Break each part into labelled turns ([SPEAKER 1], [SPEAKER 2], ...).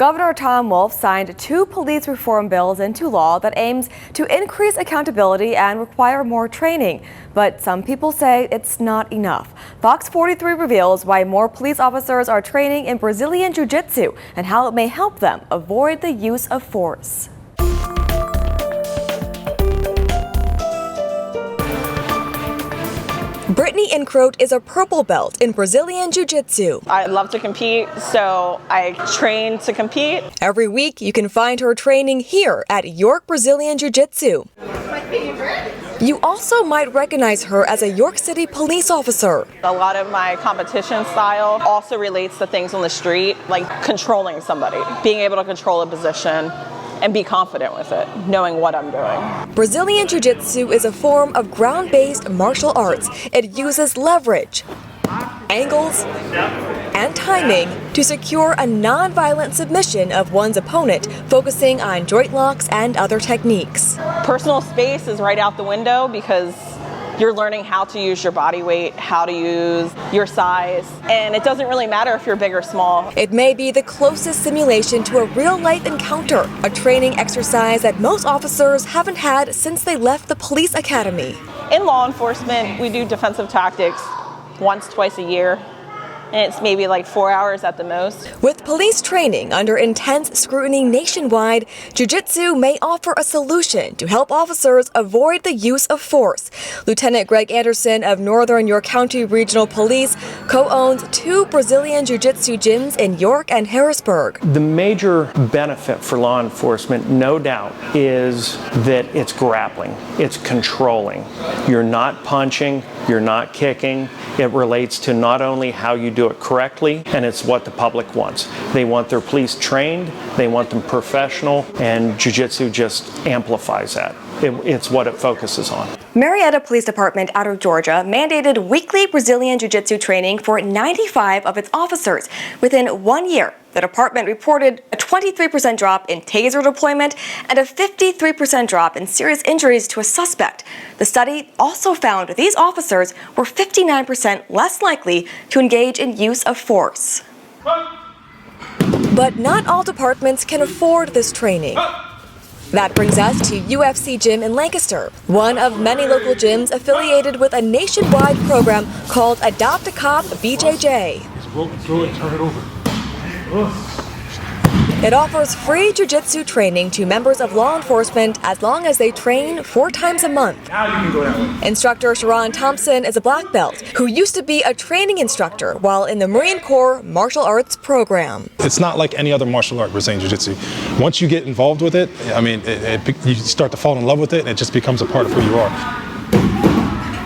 [SPEAKER 1] Governor Tom Wolf signed 2 police reform bills into law that aims to increase accountability and require more training. But some people say it's not enough. FOX43 reveals why more police officers are training in Brazilian Jiu-Jitsu and how it may help them avoid the use of force. Brittany Incrote is a purple belt in Brazilian Jiu-Jitsu.
[SPEAKER 2] I love to compete, so I train to compete.
[SPEAKER 1] Every week you can find her training here at York Brazilian Jiu-Jitsu. You also might recognize her as a York City police officer.
[SPEAKER 2] A lot of my competition style also relates to things on the street, like controlling somebody, being able to control a position and be confident with it, knowing what I'm doing.
[SPEAKER 1] Brazilian Jiu-Jitsu is a form of ground-based martial arts. It uses leverage, angles, and timing to secure a non-violent submission of one's opponent, focusing on joint locks and other techniques.
[SPEAKER 2] Personal space is right out the window because you're learning how to use your body weight, how to use your size, and it doesn't really matter if you're big or small.
[SPEAKER 1] It may be the closest simulation to a real-life encounter, a training exercise that most officers haven't had since they left the police academy.
[SPEAKER 2] In law enforcement, we do defensive tactics once, twice a year. And it's maybe like 4 hours at the most.
[SPEAKER 1] With police training under intense scrutiny nationwide, Jiu-Jitsu may offer a solution to help officers avoid the use of force. Lieutenant Greg Anderson of Northern York County Regional Police co-owns 2 Brazilian Jiu-Jitsu gyms in York and Harrisburg.
[SPEAKER 3] The major benefit for law enforcement, no doubt, is that it's grappling, it's controlling. You're not punching, you're not kicking. It relates to not only how you do it correctly, and it's what the public wants. They want their police trained, they want them professional, and Jiu-Jitsu just amplifies that. It's what it focuses on.
[SPEAKER 1] Marietta Police Department out of Georgia mandated weekly Brazilian Jiu-Jitsu training for 95 of its officers. Within 1 year, the department reported a 23% drop in taser deployment and a 53% drop in serious injuries to a suspect. The study also found these officers were 59% less likely to engage in use of force. But not all departments can afford this training. That brings us to UFC Gym in Lancaster, one of many local gyms affiliated with a nationwide program called Adopt a Cop BJJ.
[SPEAKER 4] Turn it over.
[SPEAKER 1] It offers free jiu-jitsu training to members of law enforcement as long as they train 4 times a month.
[SPEAKER 4] Now you can go that way.
[SPEAKER 1] Instructor Sharon Thompson is a black belt who used to be a training instructor while in the Marine Corps martial arts program.
[SPEAKER 5] It's not like any other martial art, Brazilian Jiu-Jitsu. Once you get involved with it, I mean, you start to fall in love with it, and it just becomes a part of who you are.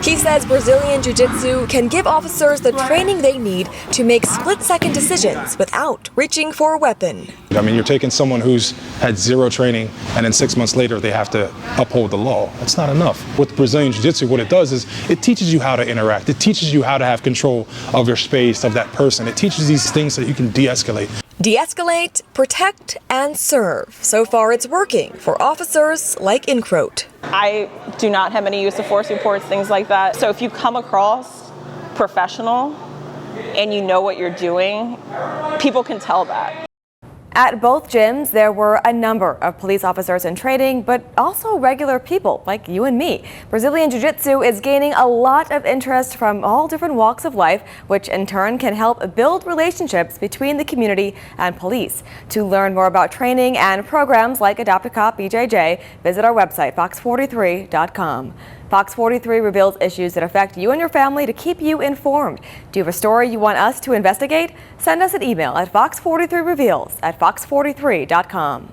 [SPEAKER 1] He says Brazilian Jiu-Jitsu can give officers the training they need to make split-second decisions without reaching for a weapon.
[SPEAKER 5] I mean, you're taking someone who's had 0 training, and then 6 months later they have to uphold the law. That's not enough. With Brazilian Jiu-Jitsu, what it does is it teaches you how to interact. It teaches you how to have control of your space, of that person. It teaches these things so that you can de-escalate.
[SPEAKER 1] De-escalate, protect, and serve. So far it's working for officers like Incrote.
[SPEAKER 2] I do not have any use of force reports, things like that. So if you come across professional and you know what you're doing, people can tell that. At both gyms, there were a number of police officers in training, but also regular people like you and me. Brazilian Jiu-Jitsu is gaining a lot of interest from all different walks of life, which in turn can help build relationships between the community and police. To learn more about training and programs like Adopt a Cop BJJ, visit our website, fox43.com. FOX43 reveals issues that affect you and your family to keep you informed. Do you have a story you want us to investigate? Send us an email at fox43reveals@fox43.com.